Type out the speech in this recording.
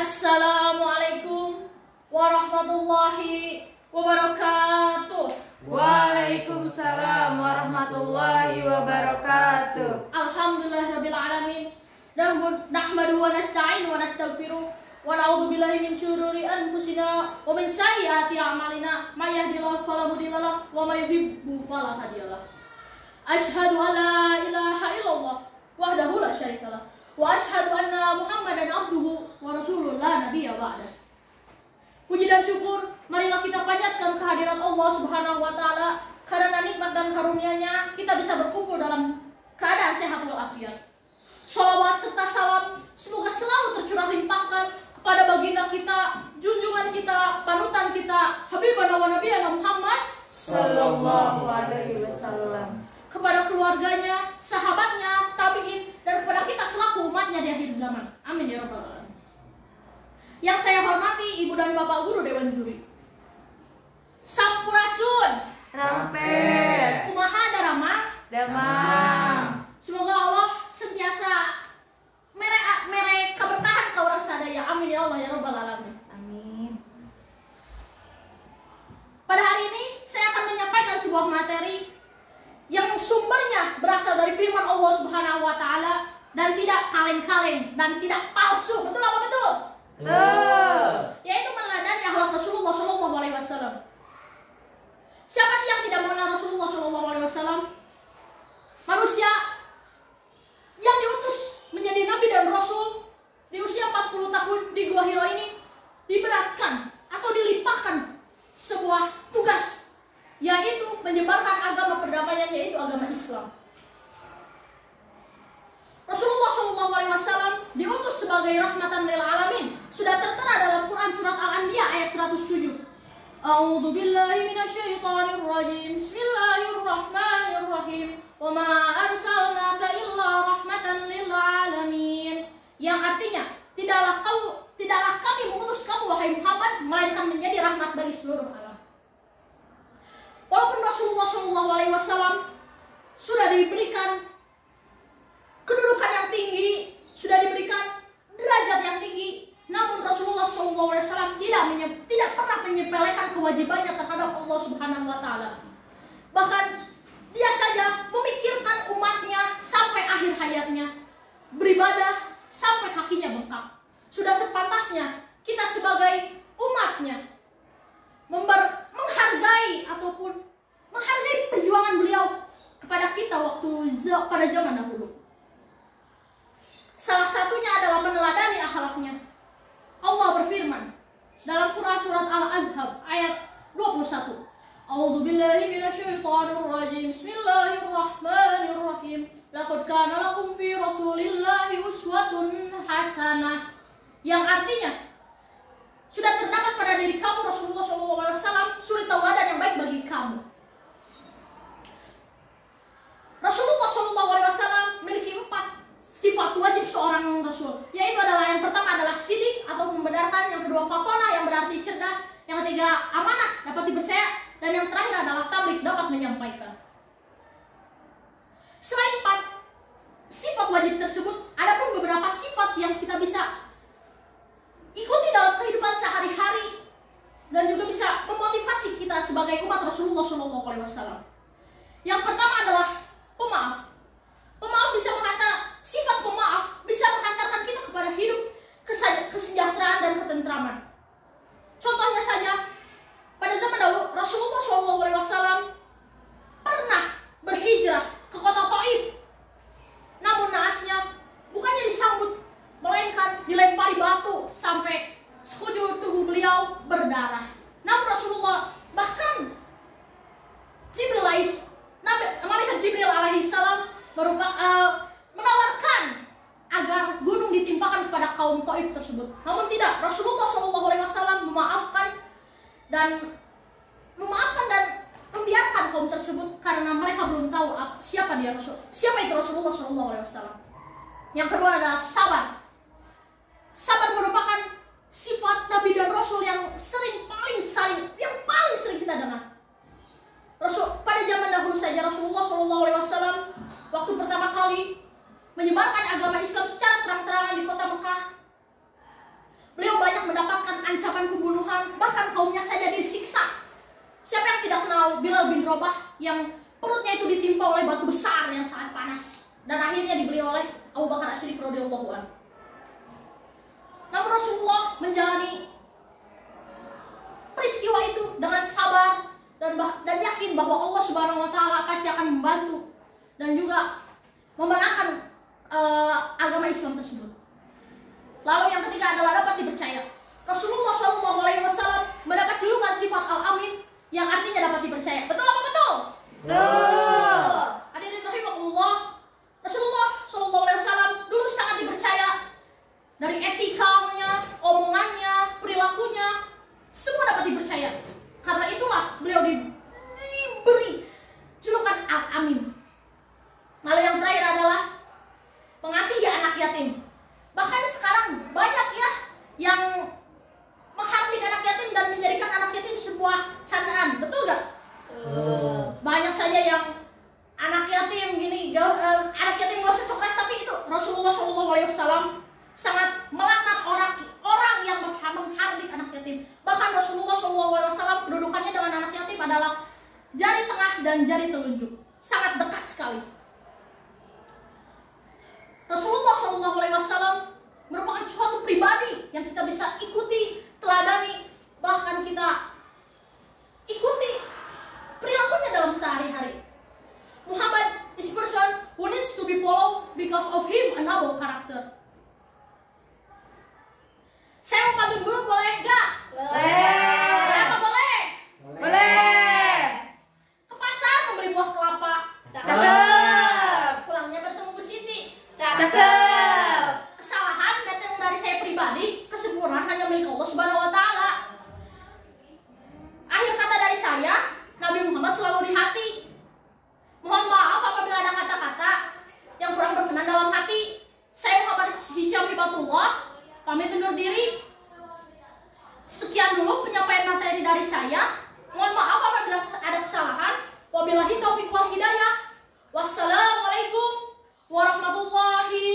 Assalamualaikum warahmatullahi wabarakatuh. Waalaikumsalam warahmatullahi wabarakatuh. Alhamdulillahirabbil alamin. Nahmaduhu wa nasta'inu wa nastaghfiruh wa na'udzu billahi min syururi anfusina wa min sayyiati a'malina. May yahdihillahu fala mudilla lahu wa may yudlil fala hadiya lahu. Asyhadu an la ilaha illallah wahdahu la syarika lahu wa asyhadu anna Muhammadan abduhu wa rasuluhu la nabiyya ba'dah. Puji dan syukur marilah kita panjatkan kehadirat Allah Subhanahu wa taala, karena nikmat dan karunia-Nya kita bisa berkumpul dalam keadaan sehat walafiat. Shalawat serta salam semoga selalu tercurah limpahkan kepada baginda kita, junjungan kita, panutan kita, Habibana wa Nabiyana Muhammad sallallahu alaihi wasallam, kepada keluarganya, sahabatnya, tabi'in, dan kepada kita selaku umatnya di akhir zaman. Amin ya rabbal alamin. Yang saya hormati Ibu dan Bapak Guru Dewan Juri, Sampurasun, Rampes, Kumaha Darama, Damang. Semoga Allah sentiasa mere keberkahan ke orang sadaya. Amin ya Allah ya rabbal alamin. Amin. Pada hari ini saya akan menyampaikan sebuah materi yang sumbernya berasal dari firman Allah Subhanahu wa taala dan tidak kaleng-kaleng dan tidak palsu. Betul apa betul? Betul. Yaitu meneladani akhlak Rasulullah Shallallahu alaihi wasallam. Siapa sih yang tidak mengenal Rasulullah Shallallahu alaihi wasallam? Manusia yang diutus menjadi nabi dan rasul di usia 40 tahun di Gua Hiro ini diberatkan atau dilimpahkan sebuah tugas, yaitu menyebarkan agama perdamaian, yaitu agama Islam. Rasulullah SAW diutus sebagai rahmatan lil alamin. Sudah tertera dalam Quran surat Al-Anbiya ayat 107. A'udzu billahi minasyaitonir rajim. Bismillahirrahmanirrahim. Wa ma arsalnaka illa rahmatan lil alamin. Yang artinya, tidaklah kami mengutus kamu wahai Muhammad melainkan menjadi rahmat bagi seluruh alam. Walaupun Rasulullah SAW sudah diberikan kedudukan yang tinggi, sudah diberikan derajat yang tinggi, namun Rasulullah SAW tidak pernah menyepelekan kewajibannya terhadap Allah Subhanahu wa taala. Bahkan dia saja memikirkan umatnya sampai akhir hayatnya, beribadah sampai kakinya bengkak. Sudah sepantasnya kita sebagai umatnya menghargai ataupun menghargai perjuangan beliau kepada kita pada zaman dahulu. Salah satunya adalah meneladani akhlaknya. Allah berfirman dalam Quran surat Al-Ahzab ayat 21. A'udzu billahi minasyaitonir rajim. Bismillahirrahmanirrahim. Laqad kana lakum fi Rasulillahi uswatun hasanah. Yang artinya, sudah terdapat pada diri kamu Rasulullah SAW suri tauladan yang baik bagi kamu. Rasulullah SAW memiliki 4 sifat wajib seorang Rasul, yaitu adalah yang pertama adalah sidik atau membenarkan, yang kedua fatona yang berarti cerdas, yang ketiga amanah dapat dipercaya, dan yang terakhir adalah tabligh dapat menyampaikan. Selain 4 sifat wajib tersebut, ada pun beberapa sifat yang kita bisa ikuti dalam kehidupan sehari-hari dan juga bisa memotivasi kita sebagai umat Rasulullah SAW. Yang pertama adalah pemaaf. Pemaaf bisa sifat pemaaf bisa menghantarkan kita kepada hidup kesejahteraan dan ketentraman. Contohnya saja, pada zaman dahulu Rasulullah SAW pernah berhijrah ke kota Taif. Namun naasnya bukannya disambut, melainkan dilempari batu sampai sekujur tubuh beliau berdarah. Namun Rasulullah bahkan Malaikat Jibril alaihissalam menawarkan agar gunung ditimpakan kepada kaum Taif tersebut. Namun tidak, Rasulullah SAW memaafkan dan membiarkan kaum tersebut karena mereka belum tahu siapa itu Rasulullah SAW. Yang kedua adalah sabar. Sabar merupakan sifat Nabi dan Rasul yang paling sering kita dengar. Pada zaman dahulu saja Rasulullah SAW waktu pertama kali menyebarkan agama Islam secara terang-terangan di kota Mekah, beliau peperangan, pembunuhan, bahkan kaumnya saja disiksa. Siapa yang tidak kenal Bilal bin Rabah yang perutnya itu ditimpa oleh batu besar yang sangat panas dan akhirnya dibeli oleh Abu Bakar As-Siddiq radhiyallahu anhu. Namun Rasulullah menjalani peristiwa itu dengan sabar dan yakin bahwa Allah Subhanahu wa taala pasti akan membantu dan juga memenangkan agama Islam tersebut. Lalu yang ketiga adalah dapat dipercaya. Rasulullah SAW mendapat julukan sifat Al-Amin yang artinya dapat dipercaya. Betul apa betul? Betul. Hadirin rahimakumullah, Rasulullah SAW dulu sangat dipercaya. Dari etikanya, omongannya, perilakunya, semua dapat dipercaya. Karena itulah beliau diberi julukan Al-Amin. Lalu yang terakhir adalah pengasihi anak yatim. Bahkan sekarang banyak ya yang menghardik anak yatim dan menjadikan anak yatim sebuah candaan. Betul gak? Banyak saja yang anak yatim gini, anak yatim gak usah sukses, tapi itu Rasulullah SAW sangat melaknat orang yang menghardik anak yatim. Bahkan Rasulullah SAW kedudukannya dengan anak yatim adalah jari tengah dan jari telunjuk, sangat dekat sekali. Rasulullah SAW merupakan suatu pribadi yang kita bisa ikuti, teladani, bahkan kita ikuti perilakunya dalam sehari-hari. Muhammad is person who needs to be followed because of him a noble character. Saya mau pantun dulu, boleh nggak? Boleh. Kenapa boleh? Boleh. Ke pasar membeli buah kelapa. Cakep. Pulangnya bertemu Bu Siti. Cakep. Kesalahan datang dari saya pribadi, kesempurnaan hanya milik Allah Subhanahu wa taala. Akhir kata dari saya, Nabi Muhammad selalu di hati. Mohon maaf apabila ada kata-kata yang kurang berkenan dalam hati. Saya Muhammad Hisyam Hibatullah pamit undur diri. Sekian dulu penyampaian materi dari saya. Mohon maaf apabila ada kesalahan. Wabillahi taufiq wal hidayah. Wassalamualaikum warahmatullahi